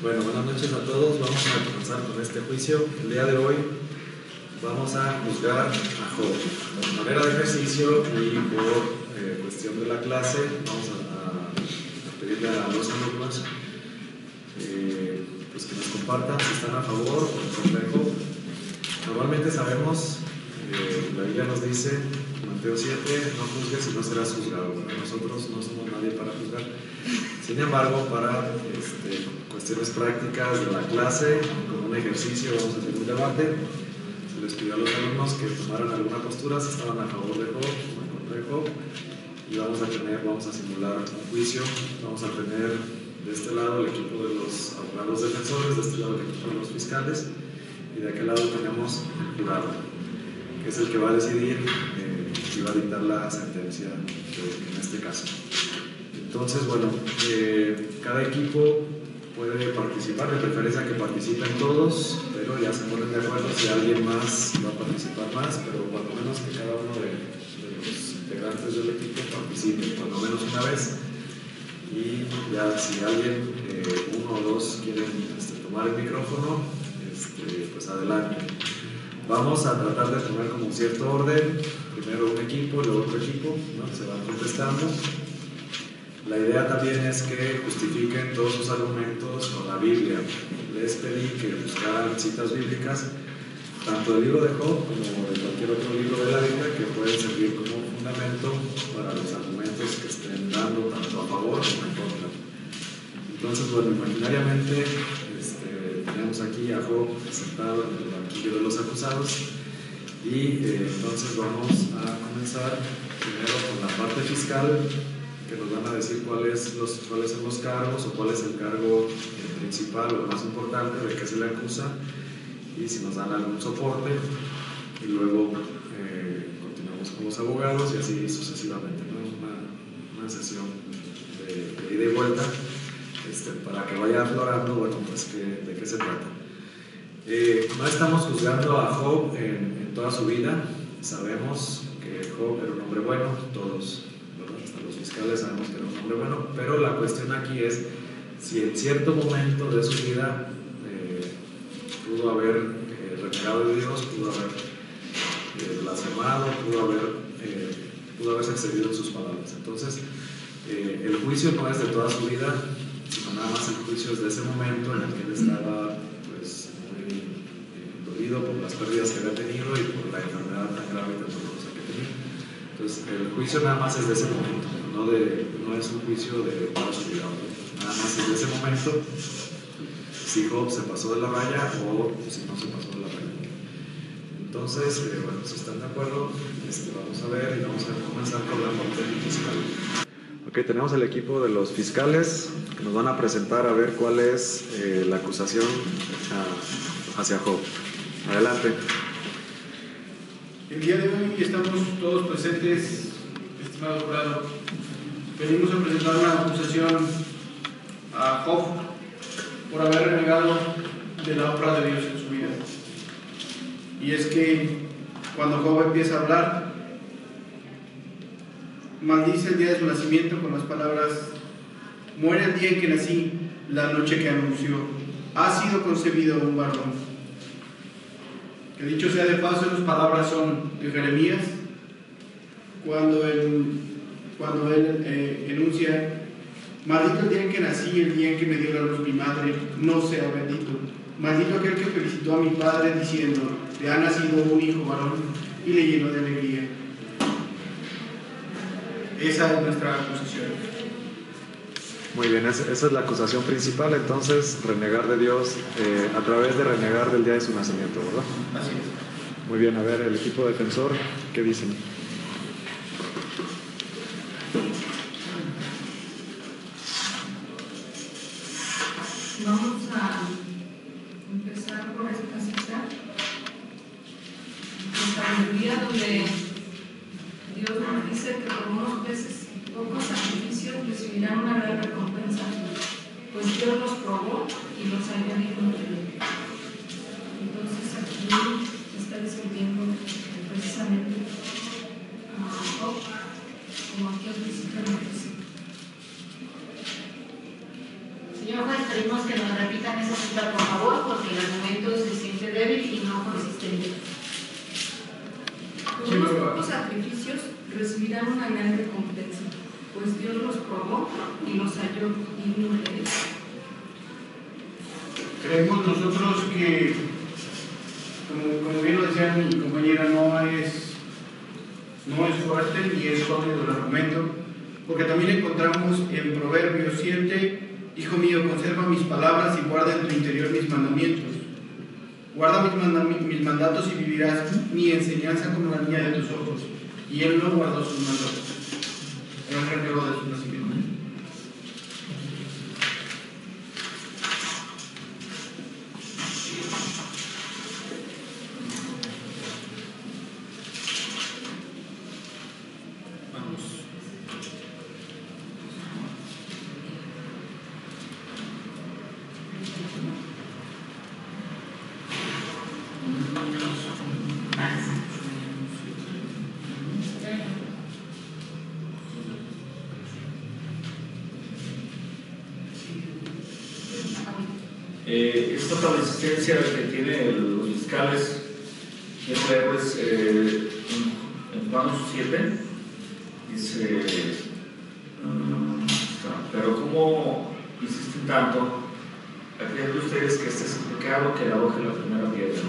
Bueno, buenas noches a todos. Vamos a comenzar con este juicio. El día de hoy vamos a juzgar a Job. De manera de ejercicio y por cuestión de la clase, vamos a pedirle a los alumnos pues que nos compartan si están a favor o en contra de Job. Normalmente sabemos, la Biblia nos dice, Mateo 7, no juzgues y no serás juzgado. Bueno, nosotros no somos nadie para juzgar. Sin embargo, para cuestiones prácticas de la clase, con un ejercicio, vamos a hacer un debate. Se les pidió a los alumnos que tomaran alguna postura, si estaban a favor de Job o en contra de Job. Y vamos a simular un juicio. Vamos a tener de este lado el equipo de los abogados defensores, de este lado el equipo de los fiscales, y de aquel lado tenemos el jurado, que es el que va a decidir y va a dictar la sentencia en este caso. Entonces, bueno, cada equipo puede participar, de preferencia que participen todos, pero ya se ponen de acuerdo si alguien más va a participar más, pero cuando menos que cada uno de los integrantes del equipo participe, cuando menos una vez, y ya si alguien, uno o dos, quieren tomar el micrófono, pues adelante. Vamos a tratar de poner como un cierto orden, primero un equipo, luego otro equipo, ¿no? Se van contestando. La idea también es que justifiquen todos sus argumentos con la Biblia. Les pedí que buscaran citas bíblicas, tanto del libro de Job como de cualquier otro libro de la Biblia, que pueden servir como fundamento para los argumentos que estén dando, tanto a favor como en contra. Entonces, bueno, imaginariamente tenemos aquí a Job sentado en el banquillo de los acusados, y entonces vamos a comenzar primero con la parte fiscal, que nos van a decir cuáles son los cargos o cuál es el cargo principal o más importante de qué se le acusa, y si nos dan algún soporte, y luego continuamos con los abogados y así sucesivamente, ¿no? Una sesión de ida y vuelta para que vaya aflorando, bueno, pues de qué se trata. No estamos juzgando a Job en toda su vida. Sabemos que Job era un hombre bueno, todos, ¿verdad? Hasta los fiscales sabemos que era un hombre bueno, pero la cuestión aquí es si en cierto momento de su vida pudo haber renegado de Dios, pudo haber blasfemado, pudo haberse excedido en sus palabras. Entonces, el juicio no es de toda su vida, sino nada más el juicio es de ese momento en el que él estaba pues muy dolido por las pérdidas que había tenido y por la enfermedad tan grave y tan dolorosa que tenía. Entonces, el juicio nada más es de ese momento, no es un juicio de toda su vida, nada más es de ese momento, si Job se pasó de la raya o si no se pasó de la raya. Entonces, bueno, si están de acuerdo, vamos a ver y vamos a comenzar con la parte fiscal. Ok, tenemos el equipo de los fiscales que nos van a presentar a ver cuál es la acusación hacia Job. Adelante. El día de hoy estamos todos presentes, estimado jurado. Venimos a presentar una acusación a Job por haber renegado de la obra de Dios en su vida. Y es que cuando Job empieza a hablar, maldice el día de su nacimiento con las palabras: muere el día en que nací, la noche que anunció, ha sido concebido un varón. Que dicho sea de paso, las palabras son de Jeremías, cuando él enuncia: maldito el día en que nací, el día en que me dio la luz mi madre, no sea bendito. Maldito aquel que felicitó a mi padre diciendo: le ha nacido un hijo varón, y le llenó de alegría. Esa es nuestra acusación. Muy bien, esa es la acusación principal, entonces, renegar de Dios a través de renegar del día de su nacimiento, ¿verdad? Así es. Muy bien, a ver, el equipo defensor, ¿qué dicen? Vamos a empezar por esta cita de sabiduría, donde Dios nos dice que por unos peces y pocos sacrificios recibirán una gran recompensa, pues Dios los probó y los añadió. Entonces aquí se está discutiendo precisamente a Job, como aquí al principio nos dice. Señor juez, pedimos que nos repitan una gran recompensa, pues Dios los probó y los halló dignos de Él. Creemos nosotros que, como bien lo decía mi compañera, no es fuerte ni es sólido el argumento, porque también encontramos en Proverbios 7: Hijo mío, conserva mis palabras y guarda en tu interior mis mandamientos. Guarda mis mandatos y vivirás, mi enseñanza como la niña de tus ojos. Y él no guardó sus mandatos. Era el regalo de su nacimiento. Esta persistencia que tienen los fiscales pues, en Juan 7 dice, pero ¿cómo insisten tanto a creer de ustedes que este es el pecado que arroje la primera piedra?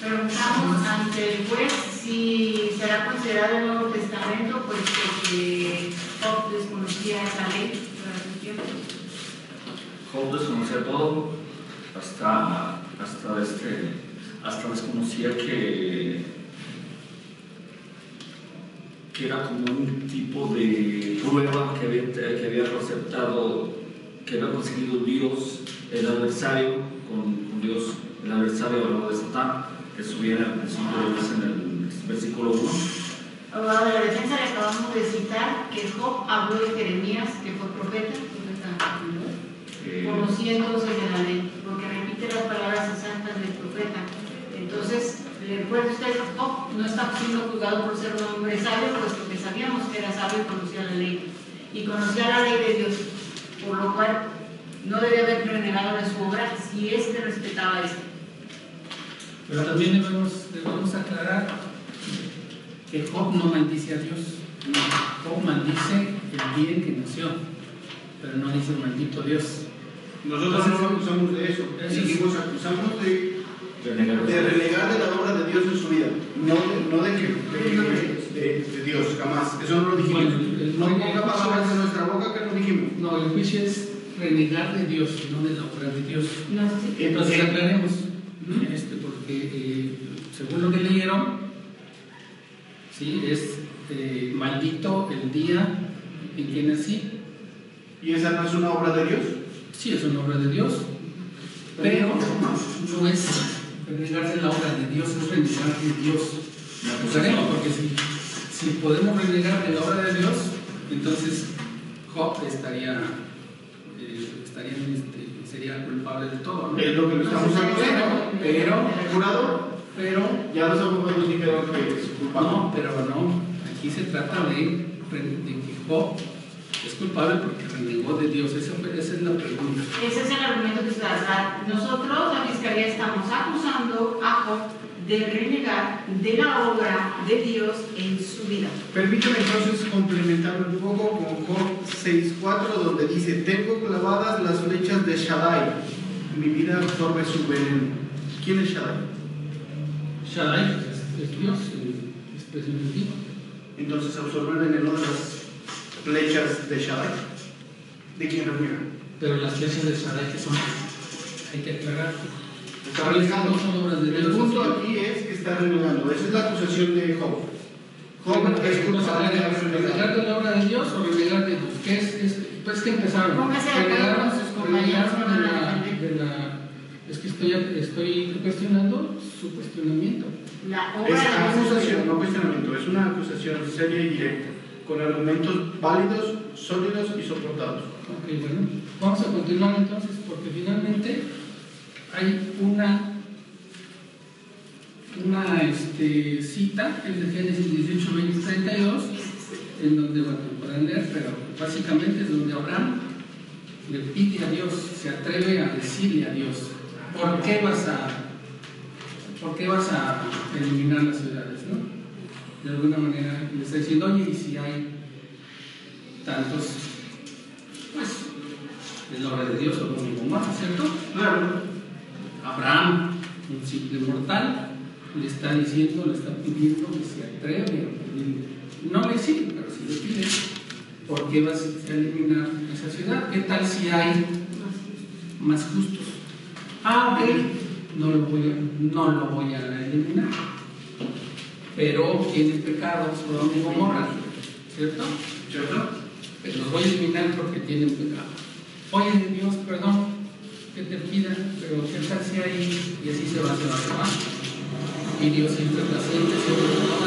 Preguntamos ante el juez si será considerado el Nuevo Testamento, pues porque Job desconocía esa ley durante su tiempo. Job desconocía todo, hasta desconocía que era como un tipo de prueba que había aceptado, que había conseguido Dios, el adversario con Dios, el adversario hablaba de Satán, que subiera al principio en el versículo 1. Abogado de la defensa, le acabamos de citar que Job habló de Jeremías, que fue profeta, conociéndose de la ley, porque repite las palabras exactas del profeta. Entonces, le recuerdo usted, Job no está siendo juzgado por ser un hombre sabio, puesto que sabíamos que era sabio y conocía la ley. Y conocía la ley de Dios, por lo cual no debe haber renegado de su obra si éste respetaba esto. Pero también debemos aclarar que Job no maldice a Dios. Job maldice el día en que nació, pero no dice maldito Dios. Nosotros no acusamos de eso, acusamos de renegar de la obra de Dios en su vida, no de Dios, jamás. Eso no lo dijimos. No ponga palabras en nuestra boca que no dijimos. No, el juicio es renegar de Dios, no de la obra de Dios. No sé si Entonces aclaremos, porque según lo que leyeron, ¿sí? Es maldito el día en que nací. ¿Y esa no es una obra de Dios? Sí, es una obra de Dios, pero no es renegar de la obra de Dios, es renegar de Dios. La acusaremos, porque si podemos renegar de la obra de Dios, entonces Job sería culpable de todo, ¿no? Es lo que lo estamos acusando. Pero ya los abogados dijeron que es culpable. No, pero no. Aquí se trata de que Job es culpable porque renegó de Dios. Esa es la pregunta. ese es el argumento que usted da. Nosotros, la Fiscalía, estamos acusando a Job de renegar de la obra de Dios en su vida. Permítame entonces complementar un poco con Job 6:4, donde dice: tengo clavadas las flechas de Shaddai, mi vida absorbe su veneno. ¿Quién es Shaddai? Shaddai es Dios, es expresión antigua. Entonces absorbe el veneno de las flechas de Shaddai. ¿De quién reniega? Pero las flechas de Shaddai que son, hay que aclarar. Está renegando. No son obras de Dios. El punto aquí es que está renegando. Esa es la acusación de Job. Job es culpable de ¿renegar de la obra de Dios o renegar de Dios? ¿Qué es? Pues que empezaron. Póngase de acuerdo con sus compañeros que van a defender. Es que estoy cuestionando su cuestionamiento. La obra Es de Dios. acusación, no cuestionamiento. Es una acusación seria y directa, con argumentos válidos, sólidos y soportados. Ok, bueno. Vamos a continuar entonces, porque finalmente hay una cita, es de Génesis 18, 20, 32, en donde, bueno, pueden leer, pero básicamente es donde Abraham le pide a Dios, se atreve a decirle a Dios: ¿por qué vas a ¿por qué vas a eliminar las ciudades, no? De alguna manera le está diciendo, oye, y si hay tantos, pues, es la obra de Dios, o como Gomorra, ¿cierto? Claro. Abraham, un simple mortal, le está diciendo, le está pidiendo que se atreve, no le exige, pero si le pide, ¿por qué vas a eliminar esa ciudad? ¿Qué tal si hay más justos? Ah, ok, no lo voy a eliminar, pero tienen pecados, Sodoma y Gomorra, ¿cierto? ¿Cierto? Pero los voy a eliminar porque tienen pecado. Oye, Dios, perdón, que te pida, pero ¿qué tal si hay? Y así se va. Y Dios siempre paciente, siempre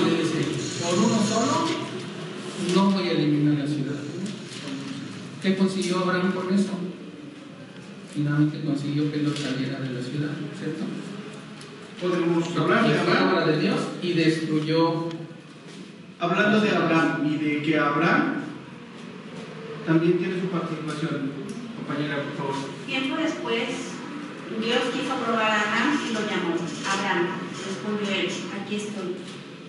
le dice, por uno solo, no voy a eliminar la ciudad. ¿Qué consiguió Abraham con eso? Finalmente consiguió que lo saliera de la ciudad, ¿cierto? Podemos hablar de Abraham Abraham. de Dios y destruyó. Hablando de Abraham y de que Abraham también tiene su participación. Compañera, por favor. Tiempo después, Dios quiso probar a Abraham y lo llamó. Abraham, respondió él, aquí estoy.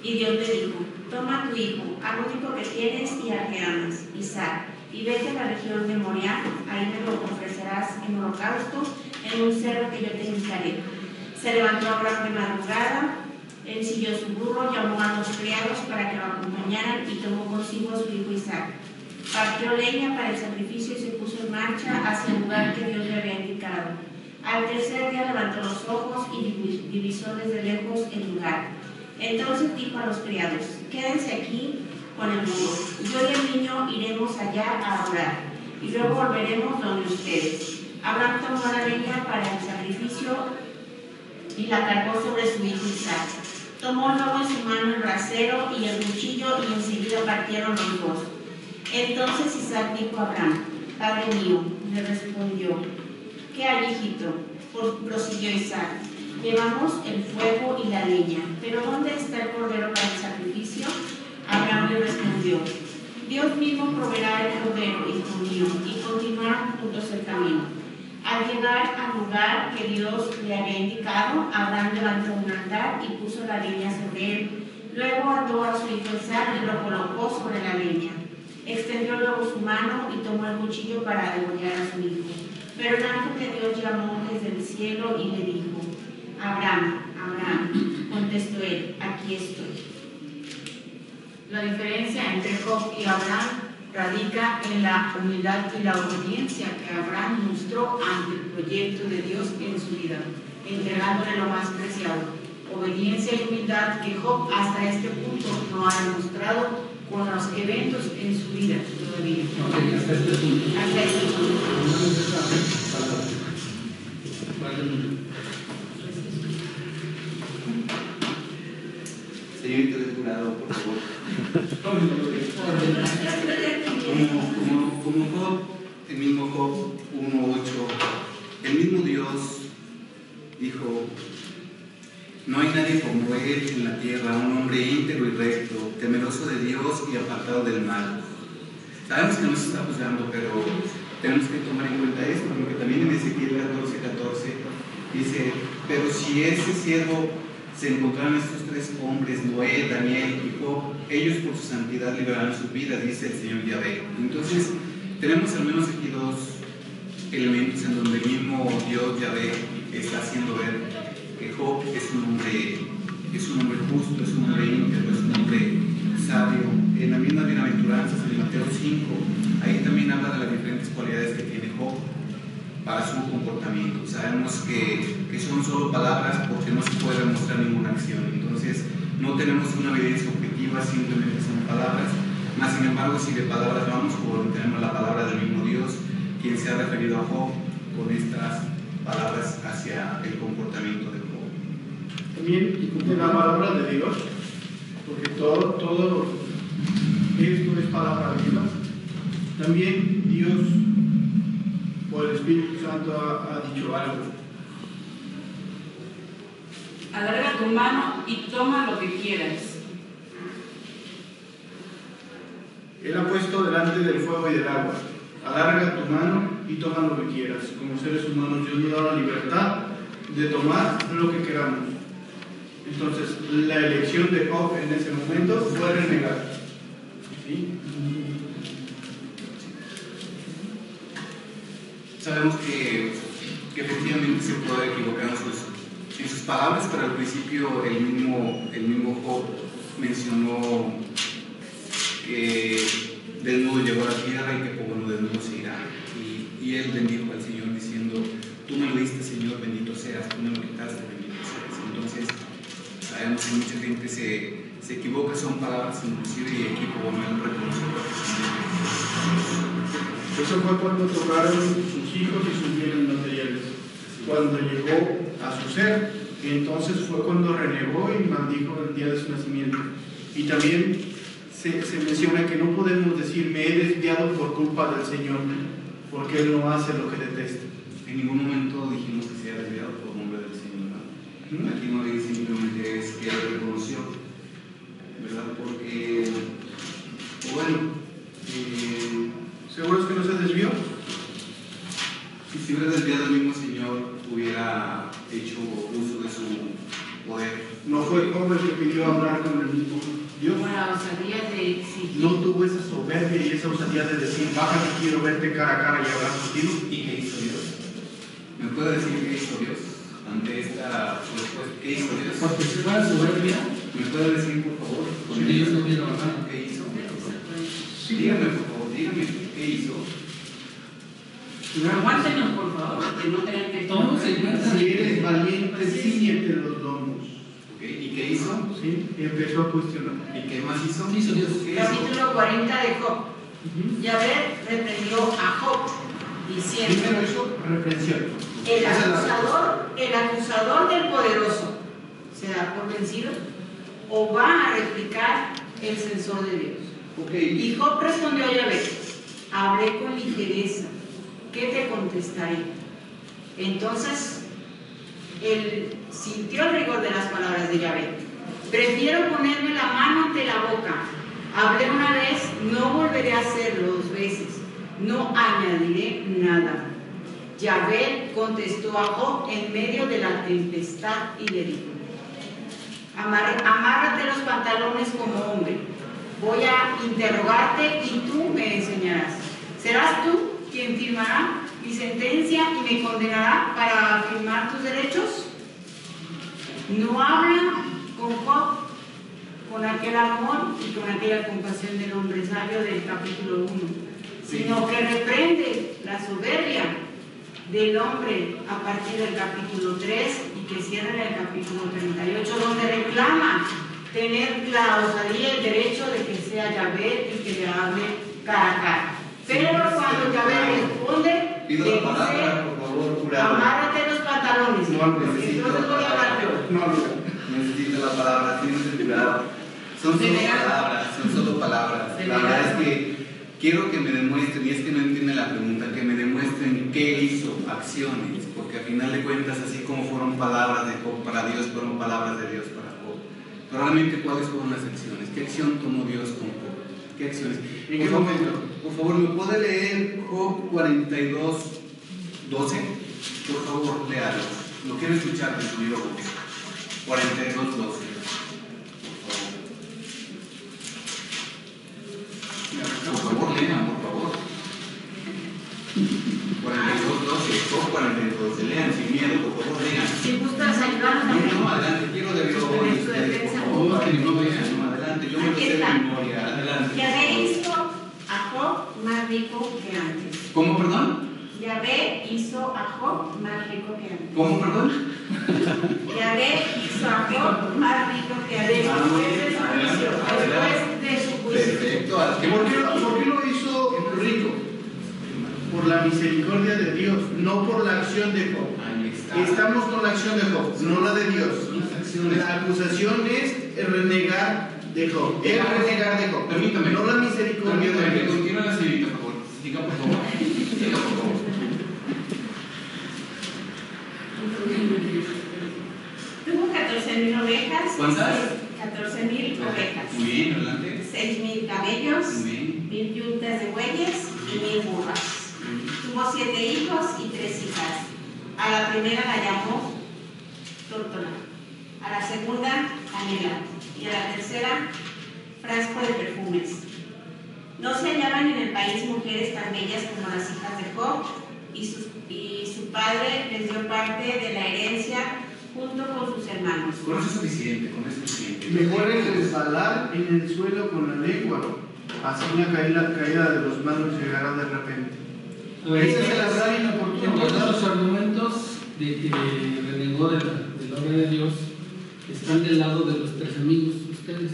Y Dios le dijo, toma tu hijo, al único que tienes y al que amas, Isaac, y vete a la región de Moriah, ahí me lo ofrecerás en holocausto, en un cerro que yo te indicaré. Se levantó Abraham de madrugada, ensilló su burro, llamó a los criados para que lo acompañaran y tomó consigo a su hijo Isaac. Partió leña para el sacrificio y se puso en marcha hacia el lugar que Dios le había indicado. Al tercer día levantó los ojos y divisó desde lejos el lugar. Entonces dijo a los criados, quédense aquí con el burro. Yo y el niño iremos allá a adorar, y luego volveremos donde ustedes. Abraham tomó la leña para el sacrificio y la cargó sobre su hijo Isaac. Tomó luego en su mano el brasero y el cuchillo y enseguida partieron los dos. Entonces Isaac dijo a Abraham, Padre mío, le respondió, ¿qué hay, hijito? Prosiguió Isaac, llevamos el fuego y la leña, pero ¿dónde está el cordero para el sacrificio? Abraham le respondió, Dios mismo proveerá el cordero, hijo mío, y continuaron juntos el camino. Al llegar al lugar que Dios le había indicado, Abraham levantó un altar y puso la leña sobre él. Luego ató a su hijo Isaac y lo colocó sobre la leña. Extendió luego su mano y tomó el cuchillo para degollar a su hijo. Pero el ángel de Dios llamó desde el cielo y le dijo, Abraham, Abraham, contestó él, aquí estoy. La diferencia entre Job y Abraham radica en la humildad y la obediencia que Abraham mostró ante el proyecto de Dios en su vida, entregándole lo más preciado. Obediencia y humildad que Job hasta este punto no ha demostrado con los eventos en su vida todavía. Ok, hasta este punto. Hasta este punto. Señorita del jurado, por favor. Como Job, el mismo Job 1:8, el mismo Dios dijo, no hay nadie como él en la tierra, un hombre íntegro y recto, temeroso de Dios y apartado del mal. Sabemos que no se está juzgando, pero tenemos que tomar en cuenta esto, porque también en Ezequiel 14:14 dice, pero si ese siervo se encontraron estos tres hombres, Noé, Daniel y Job, ellos por su santidad liberarán sus vidas, dice el Señor Yahvé. Entonces, tenemos al menos aquí dos elementos en donde el mismo Dios Yahvé está haciendo ver que Job es un hombre justo, es un hombre íntegro, es un hombre sabio. En la misma bienaventuranzas, en Mateo 5, ahí también habla de las diferentes cualidades que tiene Job para su comportamiento. Sabemos que son solo palabras porque no se puede demostrar ninguna acción. Entonces, no tenemos una evidencia objetiva, simplemente son palabras. Más sin embargo, si de palabras vamos, tenemos la palabra del mismo Dios, quien se ha referido a Job con estas palabras hacia el comportamiento de Job. También de la palabra de Dios, porque todo esto es palabra viva. También Dios, por el Espíritu Santo, ha dicho algo. Alarga tu mano y toma lo que quieras. Él ha puesto delante del fuego y del agua. Alarga tu mano y toma lo que quieras. Como seres humanos, Dios nos da la libertad de tomar lo que queramos. Entonces, la elección de Job en ese momento fue renegar. ¿Sí? Sabemos que efectivamente se puede equivocar en sus palabras, pero al principio el mismo Job mencionó que desnudo llegó a la tierra y que por desnudo se irá. Y él bendijo al Señor diciendo: tú me lo diste, Señor, bendito seas, tú me lo quitaste, bendito seas. Entonces, sabemos que mucha gente se equivoca, son palabras inclusive, y aquí por lo menos reconoció perfectamente. Eso fue cuando tocaron sus hijos y sus bienes materiales. Cuando llegó a su ser, entonces fue cuando renegó y maldijo el día de su nacimiento. Y también se menciona que no podemos decir me he desviado por culpa del Señor, porque Él no hace lo que detesta. En ningún momento dijimos que se haya desviado por nombre del Señor, ¿no? Aquí no dice, simplemente es que Él reconoció, ¿verdad? Porque, bueno, ¿seguros que no se desvió? Si se hubiera desviado, el mismo Señor hubiera hecho uso de su poder. No fue Job el que pidió hablar con el mismo Dios. Como la osadía de exigir. No tuvo esa soberbia y esa osadía de decir, baja que quiero verte cara a cara y hablar contigo. ¿Y qué hizo Dios? ¿Me puede decir qué hizo Dios ante esta respuesta? ¿Qué hizo Dios? Porque si fuera soberbia, ¿Me puede decir, por favor? Dios no hubiera bajado. ¿Qué hizo? Sí, dígame, por favor, dígame, ¿qué hizo? Aguántenos, por favor, que no tengan que Todos se encuentran. Si eres valiente, ciñete los lomos. Okay. ¿Y qué hizo? ¿Sí? Y empezó a cuestionar. ¿Y qué más hizo? ¿Qué hizo Dios? ¿Qué hizo? Capítulo 40 de Job. Yahvé reprendió a Job diciendo: Primero hizo reprensión. el acusador del poderoso se da por vencido o va a replicar el censor de Dios. Okay. Y Job respondió a Yahvé: hablé con ligereza, ¿qué te contestaré? Entonces él sintió el rigor de las palabras de Yahvé. Prefiero ponerme la mano ante la boca. Hablé una vez, no volveré a hacerlo 2 veces. No añadiré nada. Yahvé contestó a Job en medio de la tempestad y le dijo: amárrate los pantalones como hombre. Voy a interrogarte y tú me enseñarás. ¿Serás tú quien firmará mi sentencia y me condenará para afirmar tus derechos? No habla con Job con aquel amor y con aquella compasión del hombre sabio del capítulo 1, sino que reprende la soberbia del hombre a partir del capítulo 3 y que cierra en el capítulo 38, donde reclama tener la osadía y el derecho de que sea Yahvé el que le hable cara a cara. Pero cuando Yahvé responde, pido le la palabra, dice: por favor, jurado. amárrate los pantalones. No, necesito Entonces voy a hablar yo. No, necesito la palabra, tienes el jurado. Son solo palabras. La verdad es que quiero que me demuestren, y es que no entienden la pregunta, que me demuestren qué hizo, acciones, porque al final de cuentas, así como fueron palabras de Job para Dios, fueron palabras de Dios para Job. Pero realmente, ¿cuáles fueron las acciones? ¿Qué acción tomó Dios con Job? ¿Qué acciones? ¿En qué momento? Por favor, ¿me puede leer Job 42, 12? Por favor, léalo. Lo quiero escuchar de su libro 42, 12. Por favor, lean, por favor. 42, 12, Job 42, 12, lean sin miedo, por favor, lean. Si gustas ayudarnos. No, adelante, quiero de viva voz de ustedes, por favor, que no lean, no, adelante, yo me lo sé de memoria, adelante. Yahvé hizo a Job más rico que antes. ¿Cómo, perdón? Yahvé hizo a Job más rico que antes. ¿Cómo, perdón? Yahvé hizo a Job más rico que antes. Después de su juicio. Perfecto. ¿Por qué lo hizo rico? Por la misericordia de Dios, no por la acción de Job. Ahí está. Estamos con la acción de Job, no la de Dios. La acusación es el renegar de Job. El renegar de Job. Permítame. No la misericordia de Permítame, Dios. continúa la señorita, por favor. Siga, por favor. Siga, por favor. Tuvo 14,000 ovejas. ¿Cuántas? 14,000 ovejas. Muy bien, adelante. 6,000 camellos. Muy bien. 1,000 yuntas de bueyes y 1,000 burras. Tuvo 7 hijos y 3 hijas. A la primera la llamó Tórtola a la segunda canela y a la tercera frasco de perfumes. No se hallaban en el país mujeres tan bellas como las hijas de Job, y su padre les dio parte de la herencia junto con sus hermanos. Con eso es suficiente, con eso es suficiente. Mejor es resbalar en el suelo con la lengua, así la caída de los malos llegará de repente. Ese es el azar inoportuno. Entonces los argumentos de que renegó de la obra de Dios están del lado de los tres amigos, ustedes,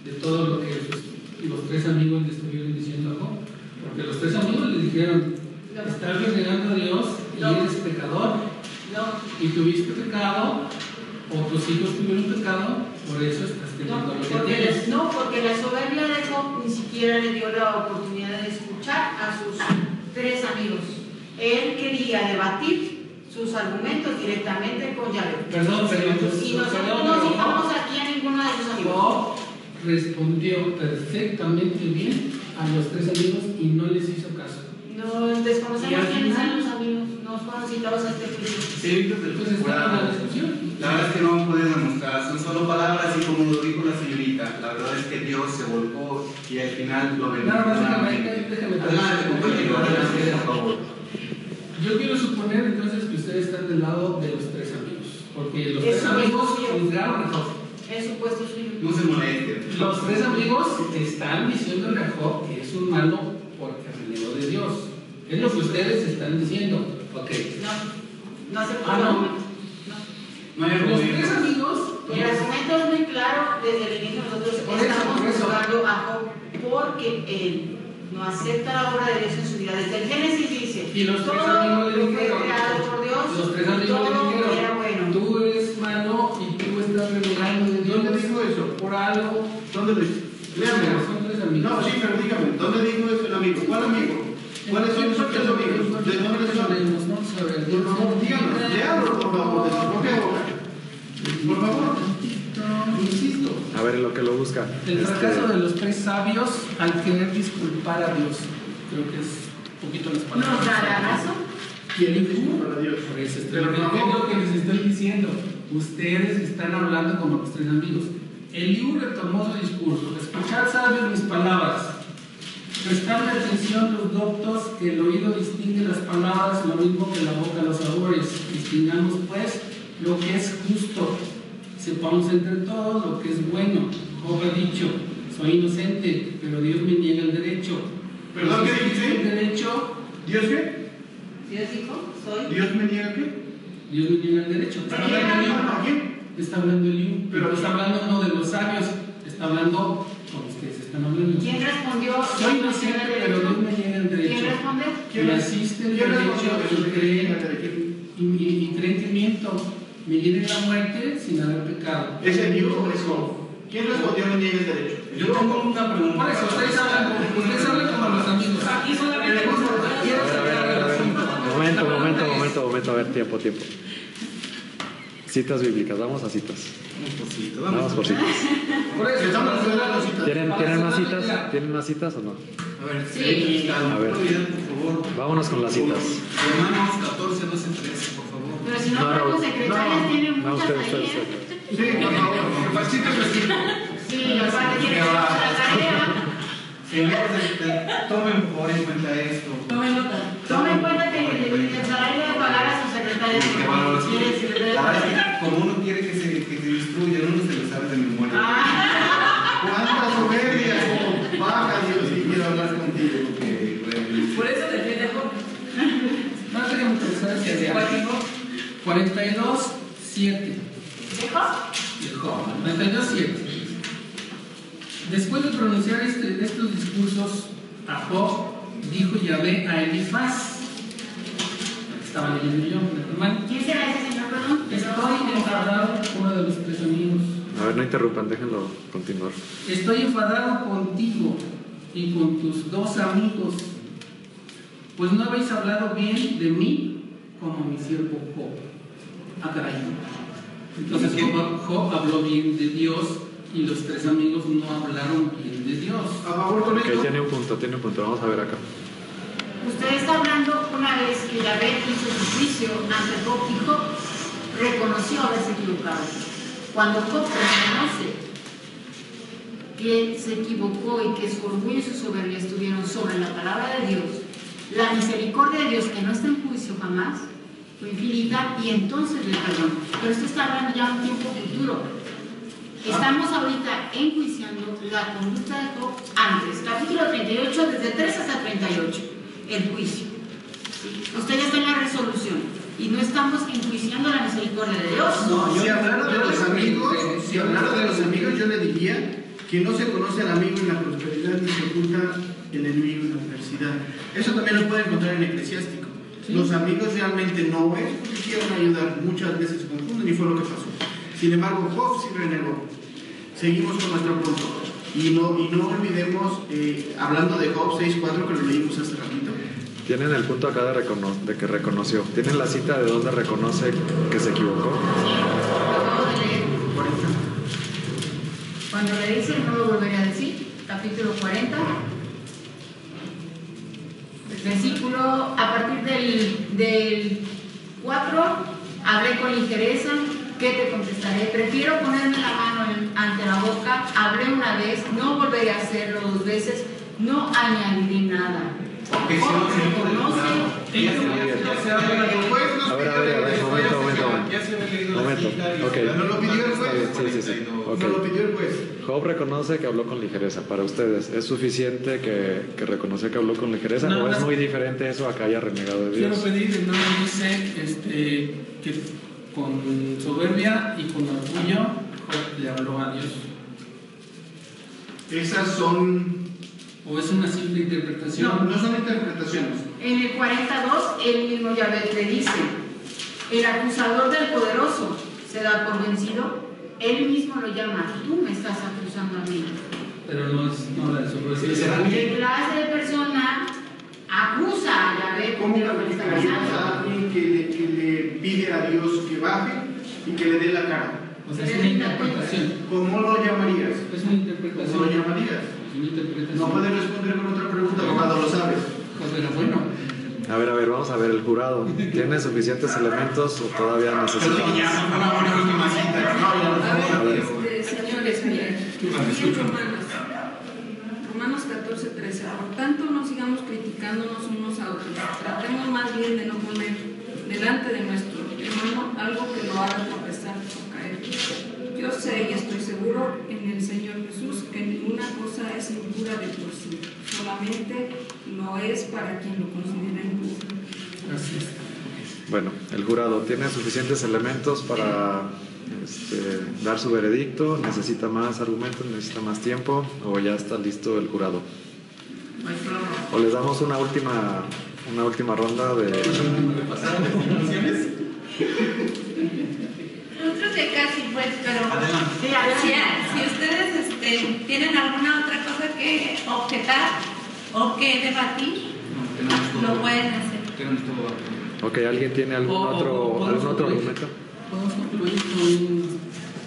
de todo lo que los tres amigos le estuvieron diciendo a Job. Porque los tres amigos le dijeron: estás renegando a Dios y eres pecador. Y tuviste pecado, o tus hijos tuvieron pecado, por eso estás teniendo lo que tienes. No, porque la soberbia de Job ni siquiera le dio la oportunidad de escuchar a sus tres amigos. Él quería debatir sus argumentos directamente con Yahvé. Perdón, y nosotros no citamos aquí a ninguno de sus amigos. Job respondió perfectamente bien a los tres amigos y no les hizo caso. No desconocemos quiénes son los amigos, no fueron citados a este juicio. Sí, Pues está en la discusión. la verdad es que no han podido demostrar, son solo palabras y como lo dijo la señorita, la verdad es que Dios se volcó y al final lo bendijo. Nada más déjame Adelante, compañero, adelante, por favor. Yo quiero suponer entonces que ustedes están del lado de los tres amigos, porque los tres Eso amigos es suyo. juzgaron a Job. Es supuesto suyo. No se molesten. Los tres amigos están diciéndole a Job que es un malo porque renegó de Dios. Es lo que ustedes están diciendo. Ok. No se puede. Ah, ¿no? No hay Los argumento. tres amigos. El argumento es muy claro desde el inicio. Nosotros Por eso, estamos por eso. juzgando a Job porque él no acepta la obra de Dios en su vida. Desde el Génesis dice: Y los tres todo amigos le lo fue dijeron, creado por Dios, los tres y amigos todo le era dijeron: bueno. tú eres malo y tú estás renegando de Dios. ¿Dónde dijo eso? Por algo. ¿Dónde lo dice? Léame, son tres amigos. No, sí, pero dígame, ¿dónde dijo eso el amigo? ¿Cuál amigo? ¿Cuáles son esos tres amigos? ¿De dónde son? Vamos a ver. Por favor, díganos, léalo, por favor, de su propia boca. Por favor, insisto. A ver, en lo que lo busca. El fracaso de los tres sabios al querer disculpar a Dios. Creo que es un poquito las palabras. ¿Nos dará razón? ¿Quién dijo? Para Dios. Por eso Pero no. es lo que les estoy diciendo. Ustedes están hablando como los tres amigos. Eliú retomó su discurso: escuchad, sabios, mis palabras. Prestadme atención, los doctos, que el oído distingue las palabras, lo mismo que la boca los sabores. Distingamos, pues, lo que es justo. Sepamos entre todos lo que es bueno. Job ha dicho: soy inocente, pero Dios me niega el derecho. ¿Perdón, qué Si dijiste? el derecho, ¿Dios qué? Dios dijo: soy. ¿Dios me niega qué? Dios me niega el derecho. Está hablando Eliú. ¿A quién? Está hablando Eliú, pero Pero- está hablando no de los sabios, está hablando como ustedes están hablando. ¿Quién respondió? Soy inocente, pero Dios me niega el ¿Quién derecho. responde? Me asiste el ¿Quién derecho respondió eso? y creen que miento. Me viene la muerte sin haber pecado. ¿Es el Dios o es Job? ¿Quién respondió me niega el derecho? Yo tengo una pregunta. Por eso, ustedes hablan como los amigos. Aquí solamente Quiero sacar el asunto. Momento, a ver, tiempo. Citas bíblicas, vamos a citas. Vamos por citas. Por eso, Estamos hablando de las citas. ¿Tienen más Para citas? cerrar, ¿Tienen más citas o no? A ver, Sí. A ver. por favor. Vámonos con las citas. Romanos 14, 12, 13, por favor. Pero si no, No, los secretarios tienen No, muchas usted. ahí, ¿eh? Sí, por favor, que facilite el vestido. Sí, aparte tienen que hacer la tarea. Señores, tomen por en cuenta esto. Tomen nota. Tomen en cuenta que el salario de pagar a sus secretarios. Que van a- Quiere secretarios. La verdad es que como uno quiere que se destruya, uno se lo sabe de memoria. ¿Cuánta soberbia? Baja, Dios, si quiero hablar contigo. Por eso defiende a Job. Más déjame pensar que de algo. 42, 7. ¿Dijo? 42, 7. Después de pronunciar estos discursos a Job, dijo Yahvé a Elifaz. Estaba leyendo yo, hermano. ¿Quién será ese señor, perdón? Estoy enfadado, uno de los tres amigos. A ver, no interrumpan, déjenlo continuar. Estoy enfadado contigo y con tus dos amigos, pues no habéis hablado bien de mí como mi siervo Job. Ah, caray. Entonces Job habló bien de Dios y los tres amigos no hablaron bien de Dios. A favor con Ok, esto. tiene un punto. Vamos a ver acá. Usted está hablando una vez que Yahvé hizo su juicio ante Job y Job reconoció haberse equivocado. cuando Job reconoce que se equivocó y que su orgullo y su soberbia estuvieron sobre la palabra de Dios, la misericordia de Dios, que no está en juicio jamás, fue infinita, y entonces le perdonó. Pero esto está hablando ya un tiempo futuro. Estamos ahorita enjuiciando la conducta de Job antes, capítulo 38, desde 3 hasta 38, el juicio. Usted ya está en la resolución y no estamos enjuiciando la misericordia de Dios. No, si hablara de los amigos, yo le diría que no se conoce al amigo en la prosperidad ni se oculta el enemigo en la adversidad. Eso también lo puede encontrar en Eclesiástico. ¿Sí? Los amigos realmente no es porque quieren ayudar, muchas veces confunden y fue lo que pasó. Sin embargo, Job sí renegó. Seguimos con nuestro punto. Y no olvidemos, hablando de Job 6.4 que lo leímos hace ratito. Tienen el punto acá de que reconoció. Tienen la cita de donde reconoce que se equivocó. Cuando le dice, no lo volveré a decir, capítulo 40, versículo, a partir del 4, hablé con ligereza, ¿qué te contestaré? Prefiero ponerme la mano ante la boca, hablé una vez, no volveré a hacerlo 2 veces, no añadiré nada. A ver, momento. Ok. No lo pidió el juez. Sí. Okay. No lo pidió el juez. Job reconoce que habló con ligereza. Para ustedes, ¿es suficiente que reconoce que habló con ligereza? No, ¿O es muy diferente eso a que haya renegado de Dios? Quiero pedir, hermano, dice que con soberbia y con orgullo Job le habló a Dios. Esas son... ¿O es una simple interpretación? No son interpretaciones. En el 42, el mismo Yahvé le dice, el acusador del poderoso se da por vencido, él mismo lo llama, tú me estás acusando a mí. Pero no la soberbia. ¿Qué clase de persona acusa a Yahvé? ¿Cómo calificaríamos a alguien que le pide a Dios que baje y que le dé la cara? O sea, es una interpretación. ¿Cómo lo llamarías? Es una interpretación. ¿Cómo lo llamarías? No puedes responder con otra pregunta, abogado, lo sabes. Pero bueno. A ver, vamos a ver el jurado. ¿Tiene suficientes elementos o todavía necesita más? Señores, miren, Romanos 14:13. Por tanto, no sigamos criticándonos unos a otros. Tratemos más bien de no poner delante de nuestro hermano algo que lo haga tropezar o caer. Yo sé y estoy seguro en el Señor Jesús que ninguna cosa es impura de por sí, solamente lo es para quien lo considera impuro. Así es. Bueno, el jurado tiene suficientes elementos para dar su veredicto. ¿Necesita más argumentos? ¿Necesita más tiempo? ¿O ya está listo el jurado? ¿O les damos una última ronda de... Nosotros ya casi, pues, pero si ustedes tienen alguna otra cosa que objetar o que debatir, lo pueden hacer. Ok, ¿alguien tiene algún otro argumento? Podemos concluir con...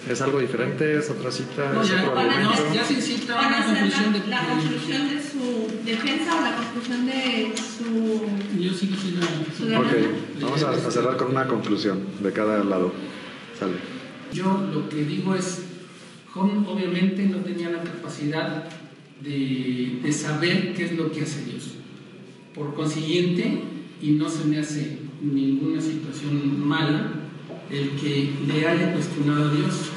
¿Es algo diferente? ¿Es otra cita? No, ¿Es otro argumento? ya se cita ¿Van a una hacer conclusión de... la conclusión de su defensa o la conclusión de su... Yo sí quisiera... su demanda? Ok, vamos a cerrar con una conclusión de cada lado. Sale. Yo lo que digo es, Job obviamente no tenía la capacidad de saber qué es lo que hace Dios. Por consiguiente, y no se me hace ninguna situación mala el que le haya cuestionado a Dios.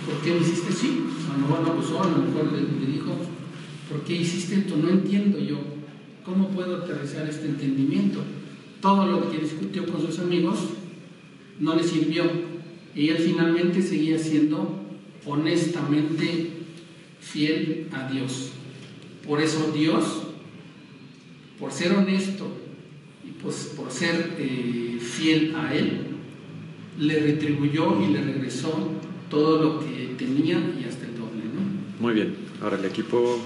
¿Por qué me hiciste así? A lo mejor no acusó, a lo mejor le dijo, ¿por qué hiciste esto? No entiendo yo. ¿Cómo puedo aterrizar este entendimiento? Todo lo que discutió con sus amigos no le sirvió. Y él finalmente seguía siendo honestamente fiel a Dios. Por eso Dios, por ser honesto y pues por ser fiel a él, le retribuyó y le regresó todo lo que tenía y hasta el doble, ¿no? Muy bien. Ahora el equipo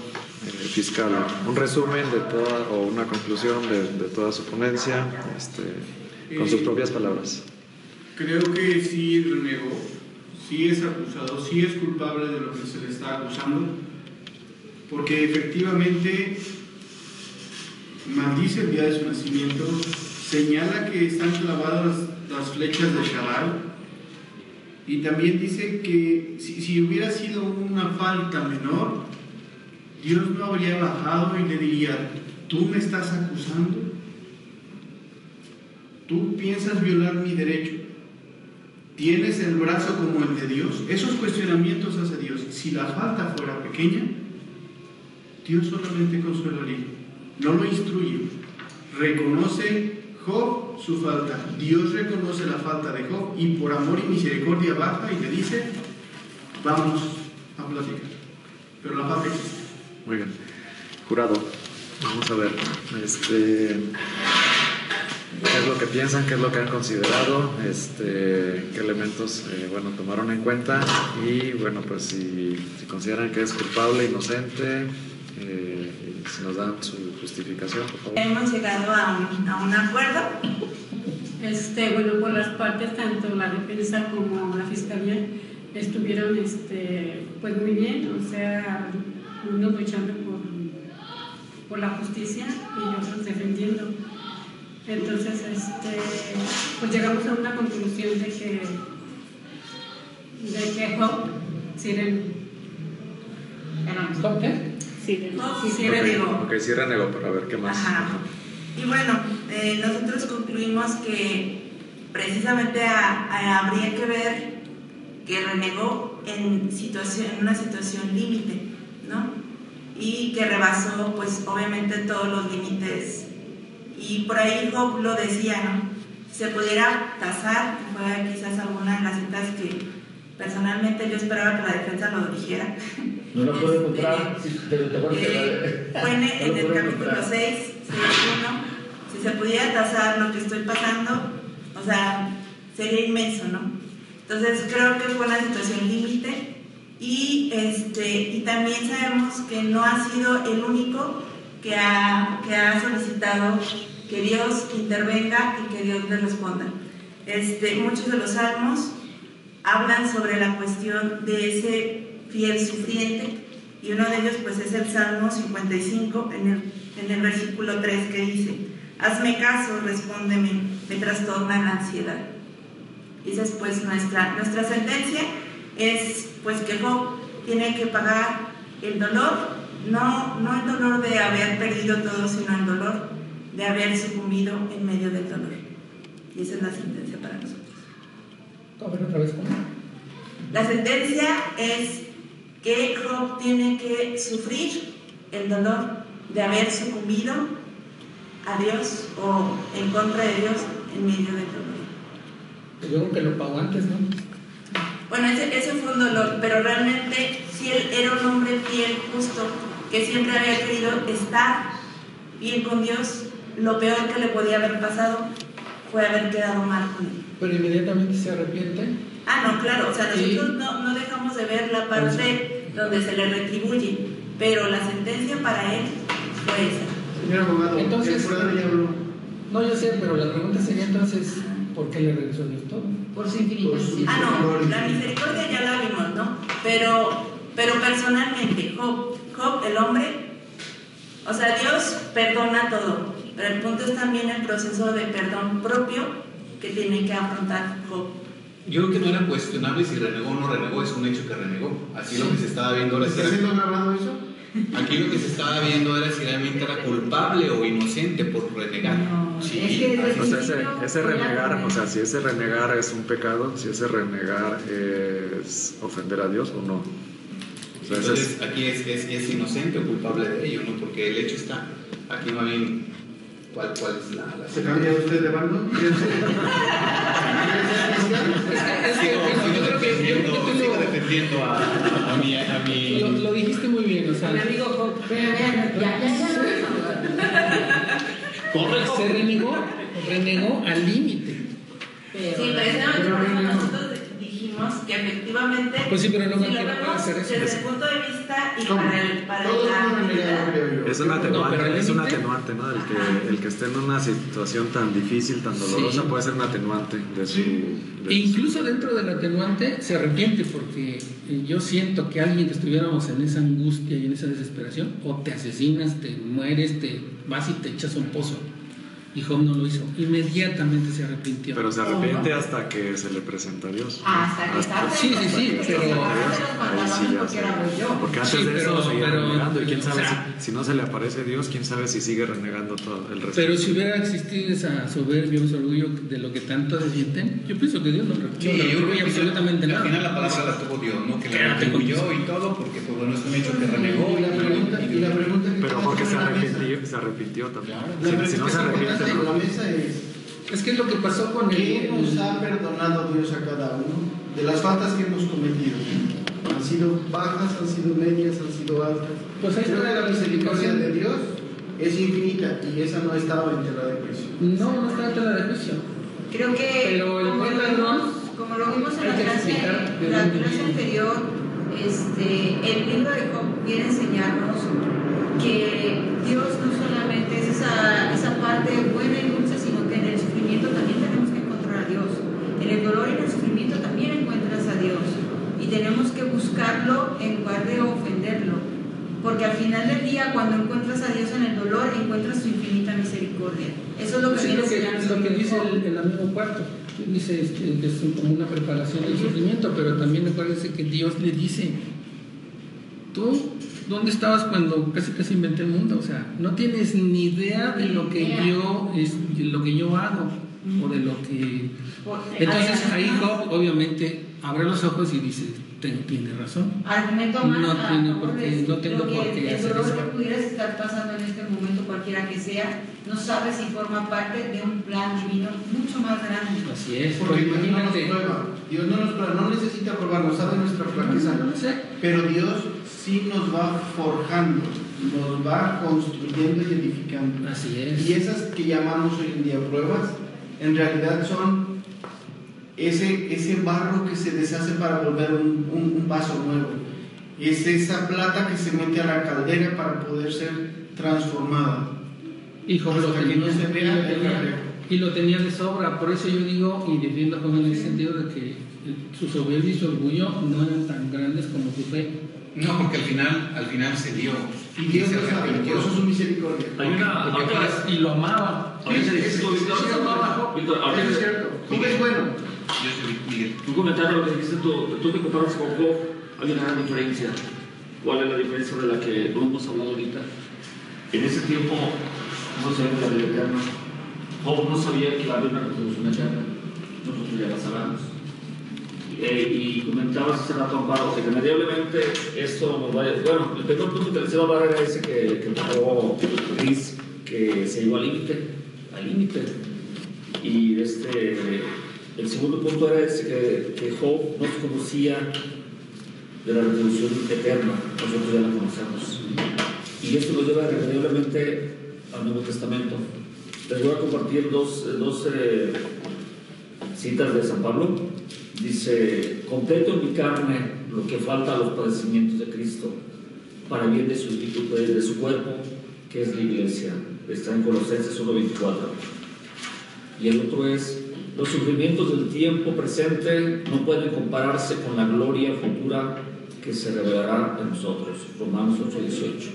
fiscal, un resumen de toda o una conclusión de toda su ponencia, con sus propias palabras. Creo que sí renegó, sí es acusado, sí es culpable de lo que se le está acusando, porque efectivamente maldice el día de su nacimiento, señala que están clavadas las flechas de Shaddai, Y también dice que si hubiera sido una falta menor, Dios no habría bajado y le diría: ¿tú me estás acusando? ¿Tú piensas violar mi derecho? ¿Tienes el brazo como el de Dios? Esos cuestionamientos hace Dios. Si la falta fuera pequeña, Dios solamente consuela al hijo, no lo instruye. Reconoce Job su falta, Dios reconoce la falta de Job y por amor y misericordia baja y le dice: vamos a platicar. Pero la falta existe. Muy bien. Jurado, vamos a ver. ¿Qué es lo que piensan? ¿Qué es lo que han considerado? ¿Qué elementos tomaron en cuenta? Y bueno, pues si consideran que es culpable, inocente, si nos dan su justificación, por favor. Hemos llegado a un acuerdo. Bueno, por las partes, tanto la defensa como la fiscalía estuvieron pues muy bien, o sea, unos luchando por la justicia y otros defendiendo. Entonces, pues llegamos a una conclusión de que Job sí renegó. Ok, sí renegó, pero a ver qué más. Ajá. Y bueno, nosotros concluimos que precisamente habría que ver que renegó en una situación límite, ¿no? Y que rebasó, pues obviamente, todos los límites. Y por ahí Job lo decía, ¿no? Se pudiera tasar, fue quizás alguna de las citas que personalmente yo esperaba que la defensa lo dijera. No lo puedo encontrar, pero te acuerdas fue en el capítulo 6, 6.1. Si se pudiera tasar lo que estoy pasando, o sea, sería inmenso, ¿no? Entonces creo que fue una situación límite y también sabemos que no ha sido el único que ha solicitado que Dios intervenga y que Dios le responda. Muchos de los salmos hablan sobre la cuestión de ese fiel sufriente y uno de ellos pues es el Salmo 55 en el versículo 3 que dice: hazme caso, respóndeme, me trastorna la ansiedad. Y esa es pues nuestra sentencia, es pues que Job tiene que pagar el dolor. No el dolor de haber perdido todo, sino el dolor de haber sucumbido en medio del dolor. Y esa es la sentencia para nosotros. A ver, otra vez, ¿cómo? La sentencia es que Job tiene que sufrir el dolor de haber sucumbido a Dios o en contra de Dios en medio del dolor. Yo creo que lo pagó antes, ¿no? Bueno, ese fue un dolor, pero realmente si él era un hombre fiel, justo, que siempre había querido estar bien con Dios, lo peor que le podía haber pasado fue haber quedado mal con él. Pero inmediatamente se arrepiente. No, claro, o sea, nosotros Sí. no dejamos de ver la parte donde se le retribuye, pero la sentencia para él fue esa. Señor abogado, Entonces, el jurado ya habló. No, yo sé, pero la pregunta sería entonces, ¿por qué le regresó Dios todo? Por su infinita misericordia. No, la misericordia ya la vimos, ¿no? Pero personalmente, Job, el hombre, o sea, Dios perdona todo, pero el punto es también el proceso de perdón propio que tiene que afrontar Job. Yo creo que no era cuestionable si renegó o no renegó, es un hecho que renegó. Así lo que se estaba viendo ahora ¿Está siendo grabado eso? Aquí lo que se estaba viendo era si realmente era culpable o inocente por renegar. No, Sí. es que desde O sea, el principio ese fue la renegar, primera. o sea, si ese renegar es un pecado, si ese renegar es ofender a Dios o no. O sea, ese Entonces aquí es inocente o culpable de ello, ¿no? Porque el hecho está. Aquí no hay cuál es la ¿Se cambia usted de bando? Sigo defendiendo a mi Lo dijiste muy bien, o sea, Mi amigo Job. Pero vean, ya. renegó al límite. Sí, precisamente por eso nosotros dijimos que efectivamente, Pues sí, pero no si lo cualquiera puede vemos hacer eso. desde el punto de vista y ¿Cómo? para Todos la hemos renegado, humanidad, creo yo. es un atenuante, No, pero es un límite. atenuante, ¿no? El que esté en una situación tan difícil, tan dolorosa, Sí. puede ser un atenuante de su... E incluso dentro del atenuante se arrepiente, porque yo siento que alguien que estuviéramos en esa angustia y en esa desesperación, o te asesinas, te mueres, te vas y te echas a un pozo. Y Job no lo hizo, inmediatamente se arrepintió. Pero se arrepiente hasta que se le presenta a Dios. Hasta que está Sí, sí, sí, pero ahí sí ya sé. Porque antes Sí, de eso pero- seguía pero- renegando, y quién sabe o sea, si no se le aparece Dios, quién sabe si sigue renegando todo el resto. Pero si hubiera existido esa soberbia, ese orgullo de lo que tanto se sienten, yo pienso que Dios no Sí, reprocha yo creo que absolutamente al nada. final la palabra la tuvo Dios, ¿no? Que le Quédate con atribuyó y todo, porque por bueno es un hecho que renegó. Y la pregunta que Pero queda porque sobre la mesa. se arrepintió también. La pregunta Si no que se queda arrepiente, sobre la no. mesa es: Es que es lo que pasó con ¿qué nos ha perdonado Dios a cada uno de las faltas que hemos cometido? ¿Han sido bajas, han sido medias, han sido altas? Pues ahí Creo está que la la misericordia justificación. de Dios es infinita y esa no estaba en tela de juicio. No está en tela de juicio. Creo que, Pero el como buen lo ladrón, vimos, como lo vimos en hay la que clase, explicar de dónde viene. anterior, el libro de Job viene a enseñarnos que Dios no solamente es esa parte buena y dulce, sino que en el sufrimiento también tenemos que encontrar a Dios. En el dolor y en el sufrimiento también encuentras a Dios. Y tenemos que buscarlo en lugar de ofenderlo. Porque al final del día, cuando encuentras a Dios en el dolor, encuentras su infinita misericordia. Eso es lo que Pues es viene lo que, enseñando lo que dice Job. el amigo cuarto. Dice que es como una preparación del sufrimiento, pero también acuérdense que Dios le dice: tú, ¿dónde estabas cuando casi inventé el mundo? O sea, no tienes ni idea de lo que yo hago o de lo que... Entonces ahí Job obviamente abre los ojos y dice: tiene razón. Argumento más No a tiene favor por qué- de no tengo lo que por qué el hacer dolor eso. que pudieras estar pasando en este momento, cualquiera que sea, no sabes si forma parte de un plan divino mucho más grande. Así es, Porque pues Dios no nos imagínate. prueba. Dios no nos prueba, no necesita probarnos, sabe nuestra flaqueza. No sé. Pero Dios sí nos va forjando, nos va construyendo y edificando. Así es. Y esas que llamamos hoy en día pruebas, en realidad son ese barro que se deshace para volver un vaso nuevo. Es esa plata que se mete a la caldera para poder ser transformada. Y Job lo Hasta que tenía, no se vea el reflejo. y lo tenía de sobra. Por eso yo digo y defiendo a Job en el sentido de que su soberbia y su orgullo no eran tan grandes como su fe. No, porque al final se dio. Y Dios se lo sabe, arrepintió. por eso su misericordia. Hay una. Porque ahorita- Y lo amaba. ahorita dijiste tú, Víctor, Sí, lo amaba Job. Víctor, ahorita- Eso es cierto. Job es bueno. Yo soy Miguel. Un comentario lo que dijiste tú te comparas con Job, hay una gran diferencia. ¿Cuál es la diferencia de la que no hemos hablado ahorita? En ese tiempo no se ve la vida eterna. Job no sabía que había una retribución eterna. Nosotros ya la sabemos. Y comentabas hace rato, Amparo, que irremediablemente esto nos va a... Bueno, el primer punto que les iba a hablar era ese que tocó Cris, que se llegó al límite. Y el segundo punto era ese que Job no se conocía de la retribución eterna, nosotros ya la conocemos. Y esto nos lleva irremediablemente al Nuevo Testamento. Les voy a compartir dos citas de San Pablo. Dice: completo en mi carne lo que falta a los padecimientos de Cristo, para bien de su cuerpo, que es la iglesia. Está en Colosenses 1:24. Y el otro es: los sufrimientos del tiempo presente no pueden compararse con la gloria futura que se revelará en nosotros. Romanos 8:18.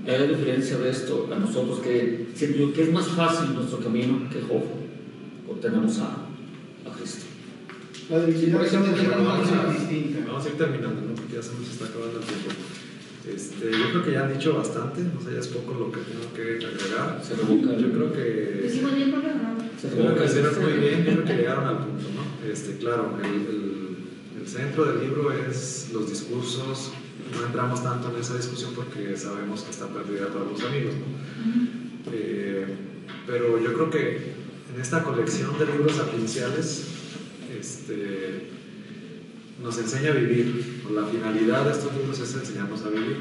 Hay la diferencia de esto a nosotros, que siento yo que es más fácil nuestro camino que Job, o tenemos a Cristo. La debilidad Por eso de me Dios llaman es más. distinta. Vamos a ir terminando, ¿no? Porque ya se nos está acabando el tiempo. Yo creo que ya han dicho bastante, o sea, ya es poco lo que tengo que agregar. Se revoca. Yo creo que... ¿Hicimos bien por no? Se Creo revoca. que hicieron muy bien, yo creo que llegaron al punto, ¿no? Claro, el centro del libro es los discursos. No entramos tanto en esa discusión porque sabemos que está perdida para los amigos, ¿no? Pero yo creo que en esta colección de libros sapienciales nos enseña a vivir. La finalidad de estos libros es enseñarnos a vivir.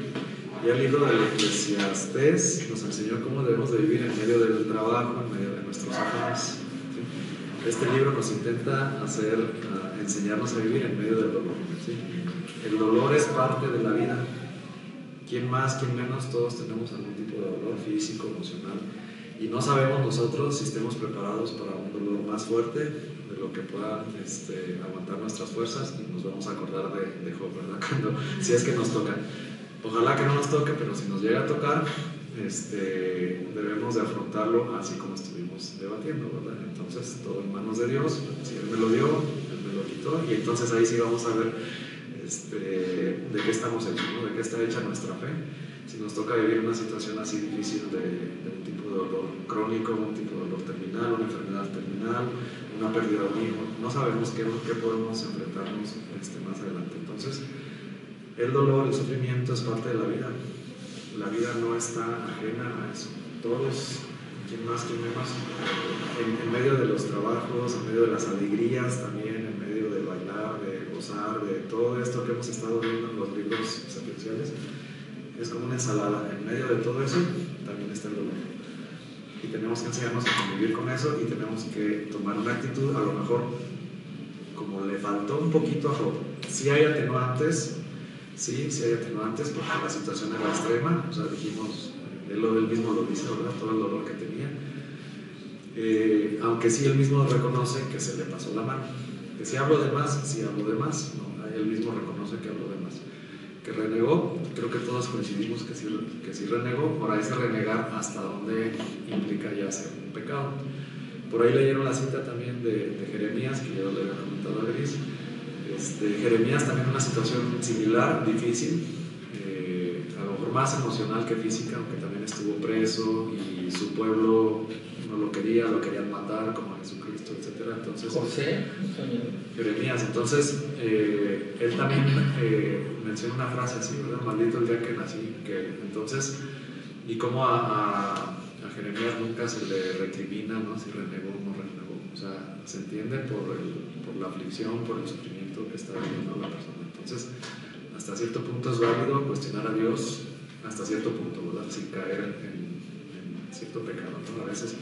Y el libro del Eclesiastés nos enseñó cómo debemos de vivir en medio del trabajo, en medio de nuestros afanes. ¿Sí? Este libro nos intenta enseñarnos a vivir en medio del dolor. ¿Sí? El dolor es parte de la vida. ¿Quién más, quién menos? Todos tenemos algún tipo de dolor físico, emocional. Y no sabemos nosotros si estemos preparados para un dolor más fuerte de lo que puedan aguantar nuestras fuerzas, y nos vamos a acordar de Job, ¿verdad? Si es que nos toca. Ojalá que no nos toque, pero si nos llega a tocar, debemos de afrontarlo así como estuvimos debatiendo, ¿verdad? Entonces, todo en manos de Dios. Si Él me lo dio, Él me lo quitó, y entonces ahí sí vamos a ver de qué estamos hechos, ¿no? De qué está hecha nuestra fe. Si nos toca vivir una situación así difícil de un tipo de dolor crónico, un tipo de dolor terminal, una enfermedad terminal, una pérdida de un hijo, no sabemos qué podemos enfrentarnos más adelante. Entonces, el dolor, el sufrimiento es parte de la vida. La vida no está ajena a eso. Todos, quien más, en medio de los trabajos, en medio de las alegrías también, en medio de bailar, de gozar, de todo esto que hemos estado viendo en los libros sapienciales, es como una ensalada. En medio de todo eso también está el dolor. Y tenemos que enseñarnos a convivir con eso, y tenemos que tomar una actitud, a lo mejor, como le faltó un poquito a Job. Sí hay atenuantes, porque la situación era extrema, o sea, dijimos, él mismo lo dice, ¿verdad? Todo el dolor que tenía. Aunque sí él mismo reconoce que se le pasó la mano. Que si hablo de más, no, él mismo reconoce que habló de más. Que renegó, creo que todos coincidimos que sí renegó. Ahora, ese renegar hasta dónde implica ya ser un pecado. Por ahí leyeron la cita también de Jeremías, que yo le había comentado a Gris. Jeremías también una situación similar, difícil, a lo mejor más emocional que física, aunque también estuvo preso y su pueblo no lo querían matar como a Jesucristo, etc. Entonces, Jeremías, entonces él también menciona una frase así, ¿verdad? Maldito el día que nací, entonces, y como a Jeremías nunca se le recrimina, ¿no? Si renegó o no renegó, o sea, se entiende por la aflicción, por el sufrimiento que está viviendo la persona. Entonces, hasta cierto punto es válido cuestionar a Dios, hasta cierto punto, ¿verdad? Sin caer en cierto pecado, ¿no? A veces,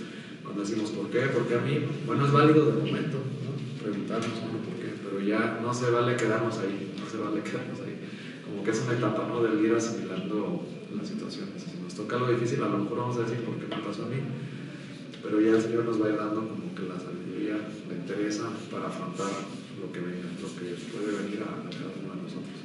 cuando decimos ¿por qué? Porque a mí, bueno, es válido de momento, ¿no? Preguntarnos, ¿no? ¿Por qué? Pero ya no se vale quedarnos ahí, como que es una etapa, ¿no? Del ir asimilando las situaciones. Si nos toca algo difícil, a lo mejor vamos a decir ¿por qué me pasó a mí? Pero ya el Señor nos va a ir dando como que la sabiduría, la entereza para afrontar lo que venga, lo que puede venir a cada uno de nosotros.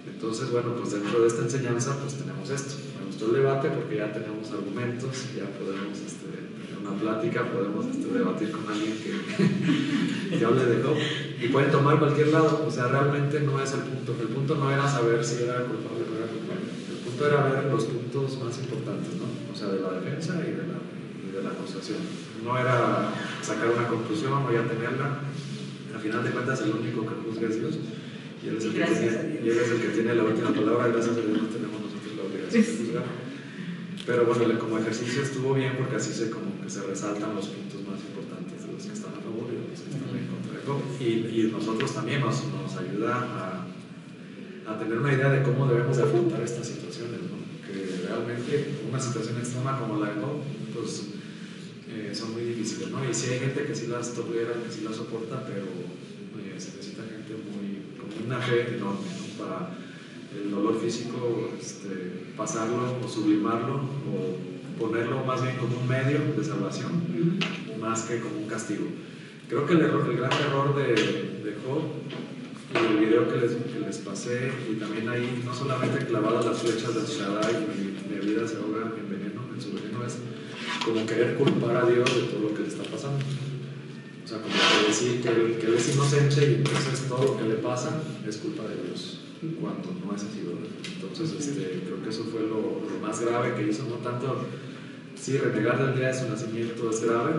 Entonces, bueno, pues dentro de esta enseñanza pues tenemos esto. Me gustó el debate porque ya tenemos argumentos, ya podemos tener una plática, podemos debatir con alguien que hable de Job, y pueden tomar cualquier lado. O sea, realmente no es el punto no era saber si era culpable o no era culpable. El punto era ver los puntos más importantes, ¿no? O sea, de la defensa y de la acusación. No era sacar una conclusión o ya tenerla. Al final de cuentas, el único que juzga es Dios, y Él es el que tiene la última palabra. Gracias a Dios no tenemos nosotros la obligación de juzgar. Pero bueno, como ejercicio estuvo bien, porque así se resaltan los puntos más importantes de los que están a favor y de los que están en contra de Job. Y nosotros también nos ayuda a tener una idea de cómo debemos de afrontar estas situaciones, ¿no? Que realmente una situación extrema como la de Job, pues son muy difíciles, ¿no? Y sí hay gente que sí las tolera, que sí las soporta, pero se necesita gente con una fe enorme, ¿no? Para el dolor físico pasarlo o sublimarlo o ponerlo más bien como un medio de salvación, más que como un castigo. Creo que el gran error de Job, y el video que les pasé, y también ahí no solamente clavadas las flechas del Shaddai y mi vida se ahoga en su veneno, es como querer culpar a Dios de todo lo que le está pasando. O sea, como que decir que él es inocente y entonces todo lo que le pasa es culpa de Dios, cuando no es así, ¿verdad? Entonces creo que eso fue lo más grave que hizo. No tanto, sí, renegar del día de su nacimiento es grave,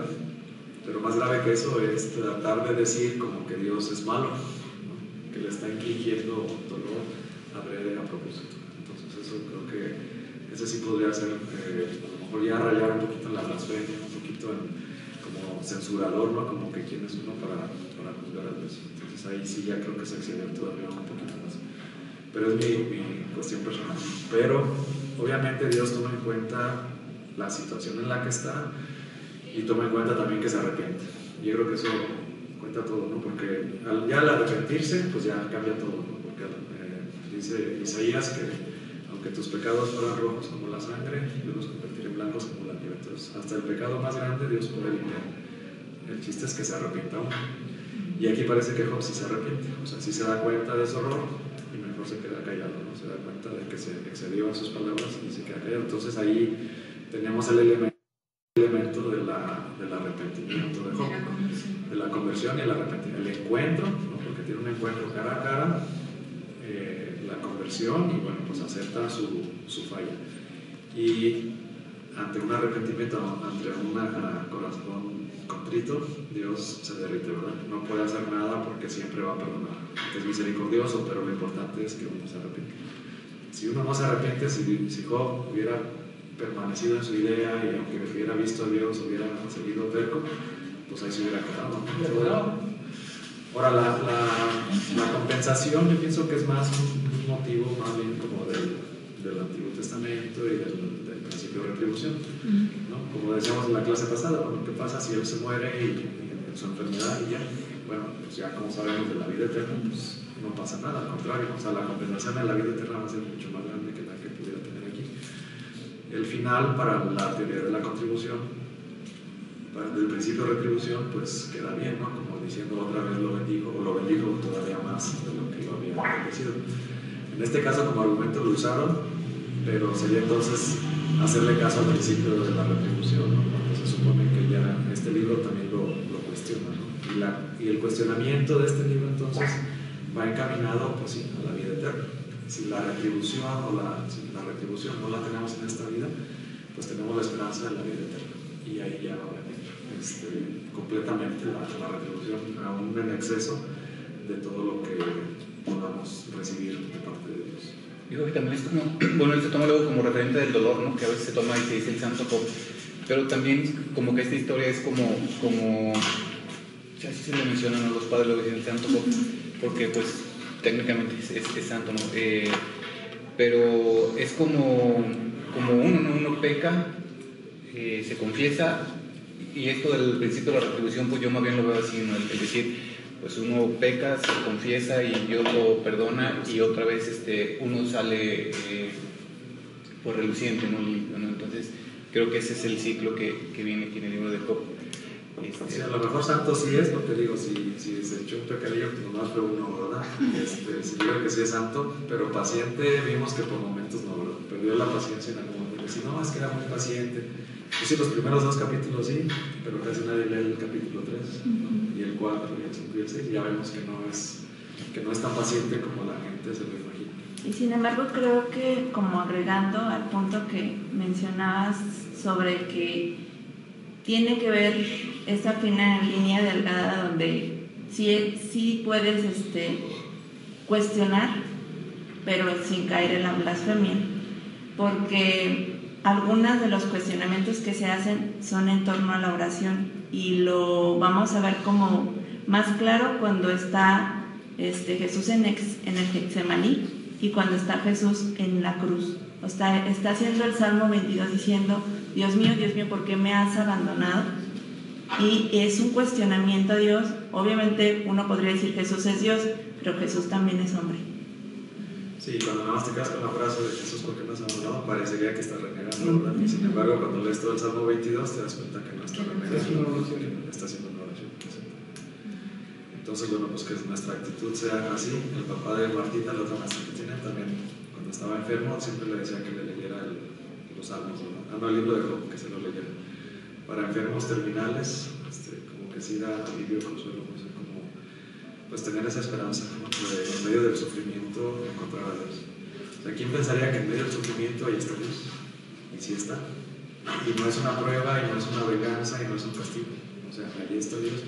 pero más grave que eso es tratar de decir como que Dios es malo, ¿no? Que le está infligiendo dolor a propósito. Entonces eso creo que ese sí podría ser a lo mejor ya rayar un poquito en la blasfemia, un poquito como censurador, ¿no? Como que quién es uno para juzgar a Dios. Entonces ahí sí ya creo que se excedió todavía un poquito más. Pero es mi cuestión personal. Pero obviamente Dios toma en cuenta la situación en la que está y toma en cuenta también que se arrepiente. Yo creo que eso cuenta todo, ¿no? Porque ya al arrepentirse, pues ya cambia todo, ¿no? Porque dice Isaías que aunque tus pecados fueran rojos como la sangre, yo los convertiré en blancos como la nieve. Entonces, hasta el pecado más grande Dios puede limpiar. El chiste es que se arrepienta uno. Y aquí parece que Job sí se arrepiente, o sea, sí se da cuenta de su error y mejor se queda callado, ¿no? Se da cuenta de que se excedió en sus palabras y se queda callado. Entonces ahí tenemos el elemento del arrepentimiento de Job, de la conversión y el arrepentimiento, el encuentro, ¿no? Porque tiene un encuentro cara a cara, la conversión, y bueno, pues acepta su falla. Y ante un arrepentimiento, ante un corazón contrito, Dios se derrite, ¿verdad? No puede hacer nada porque siempre va a perdonar. Es misericordioso, pero lo importante es que uno se arrepiente. Si uno no se arrepiente, si Job hubiera permanecido en su idea y aunque hubiera visto a Dios, hubiera seguido terco, pues ahí se hubiera quedado. Ahora, la compensación, yo pienso que es más un motivo más bien como del Antiguo Testamento y del principio de retribución, ¿no? Como decíamos en la clase pasada, bueno, ¿qué pasa si él se muere y en su enfermedad y ya? Bueno, pues ya como sabemos de la vida eterna, pues no pasa nada, al contrario, o sea, la compensación en la vida eterna va a ser mucho más grande que la que pudiera tener aquí. El final para la teoría de la contribución, del principio de retribución, pues queda bien, ¿no? Como diciendo otra vez lo bendijo, o lo bendijo todavía más de lo que lo había bendecido. En este caso como argumento lo usaron, pero sería entonces hacerle caso al principio de la retribución, ¿no? Porque se supone que ya este libro también lo cuestiona, ¿no? Y el cuestionamiento de este libro entonces va encaminado, pues sí, a la vida eterna. Si la retribución no la tenemos en esta vida, pues tenemos la esperanza de la vida eterna, y ahí ya va a venir completamente la retribución, aún en exceso de todo lo que podamos recibir de parte de Dios. Digo que también es como, bueno, él se toma luego como referente del dolor, ¿no? Que a veces se toma y se dice el santo Job, pero también como que esta historia es como así se le mencionan a los padres, luego dicen el santo Job, porque pues técnicamente es santo, ¿no? Pero es como uno, ¿no? Uno peca, se confiesa, y esto del principio de la retribución, pues yo más bien lo veo así, ¿no? El decir, pues uno peca, se confiesa y Dios lo perdona, y otra vez uno sale pues reluciente, ¿no? Entonces creo que ese es el ciclo que viene aquí en el libro de Job. Sí, a lo mejor santo sí es, porque digo, si se echó un pecadillo, pues nomás fue uno, ¿verdad? Sí, creo que sí es santo, pero paciente vimos que por momentos no, ¿verdad? Perdió la paciencia en algún momento. Si no, es que era muy paciente. Pues sí, los primeros 2 capítulos sí, pero casi nadie lee el capítulo 3, ¿no? Y el 4, y el 5 y el 6, ya vemos que no es tan paciente como la gente se lo imagina. Y sin embargo, creo que, como agregando al punto que mencionabas sobre que tiene que ver esa fina línea delgada donde sí puedes cuestionar, pero sin caer en la blasfemia, porque algunos de los cuestionamientos que se hacen son en torno a la oración, y lo vamos a ver como más claro cuando está Jesús en el Getsemaní y cuando está Jesús en la cruz. Está haciendo el Salmo 22 diciendo: Dios mío, ¿por qué me has abandonado? Y es un cuestionamiento a Dios. Obviamente uno podría decir Jesús es Dios, pero Jesús también es hombre. Sí, cuando nada más te quedas con la frase de Jesús, ¿por qué me has abandonado? Parecería que está renegando, ¿verdad? Y sin embargo, cuando lees todo el Salmo 22 te das cuenta que no está renegando, está haciendo una oración. Entonces, bueno, pues que nuestra actitud sea así. El papá de Martita, la otra maestra que tiene, también cuando estaba enfermo siempre le decía que le leyera los salmos, ¿no? El libro de Job, que se lo leyera. Para enfermos terminales, como que sí da alivio, consuelo, no sé, como pues tener esa esperanza, ¿no? En medio del sufrimiento encontrar a Dios. O sea, ¿quién pensaría que en medio del sufrimiento ahí está Dios? Y sí está. Y no es una prueba, y no es una venganza, y no es un castigo. O sea, ahí está Dios,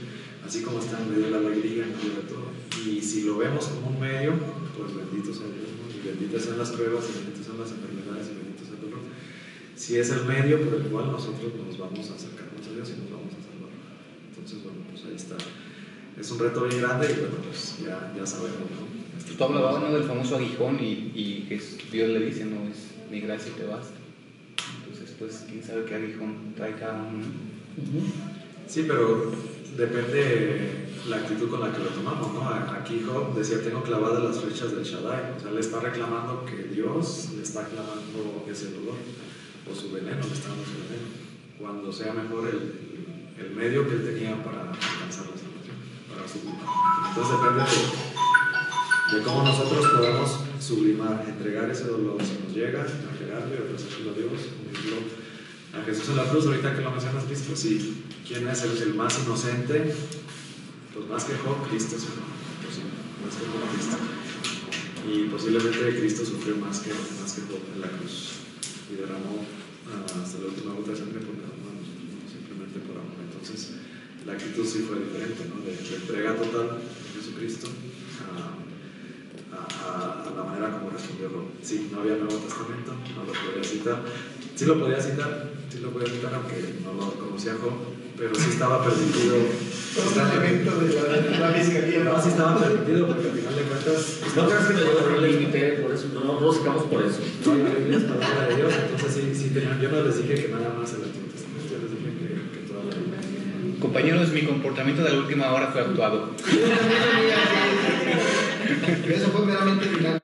así como está en medio de la alegría, en medio de todo. Y si lo vemos como un medio, pues bendito sea Dios, ¿no? Y benditas sean las pruebas, y benditas sean las enfermedades, y bendito sea el dolor. Si es el medio por el cual nosotros nos vamos a acercarnos a Dios y nos vamos a salvar. Entonces, bueno, pues ahí está. Es un reto bien grande, y bueno, pues ya sabemos, ¿no? Tú hablabas, ¿no?, del famoso aguijón, y que Dios le dice, no, es mi gracia y te basta. Entonces, pues, quién sabe qué aguijón trae cada uno. Sí, pero depende la actitud con la que lo tomamos, ¿no? Aquí Job decía: tengo clavadas las flechas del Shaddai. O sea, le está reclamando que Dios le está clavando ese dolor, o su veneno, le está dando su veneno, cuando sea mejor el medio que él tenía para alcanzar la salvación, para su vida. Entonces depende de cómo nosotros podamos sublimar, entregar ese dolor si nos llega, entregarlo y ofrecerlo a Dios, unirlo a Jesús en la cruz. Ahorita que lo mencionas, Cristo, sí. ¿Quién es el más inocente? Pues más que Job, Cristo, ¿sí? Pues sí, más que Job, Cristo. Y posiblemente Cristo sufrió más que Job en la cruz y derramó hasta la última gota de sangre por cada uno de nosotros, simplemente por amor. Entonces, la actitud sí fue diferente, ¿no? De entrega total a Jesucristo a la manera como respondió Job. Sí, no había Nuevo Testamento, no lo podía citar. Sí lo podía citar, aunque no lo conocía Job, pero sí estaba permitido. Un elemento de la fiscalía. No, sí estaba permitido, porque al final de cuentas. No creas que no límite, por eso, no sacamos por eso. No, la Biblia es palabra de Dios, entonces sí tenían. Yo no les dije que nada más el Antiguo Testamento, yo les dije que toda la Biblia. Compañeros, mi comportamiento de la última hora fue actuado. Eso fue meramente final.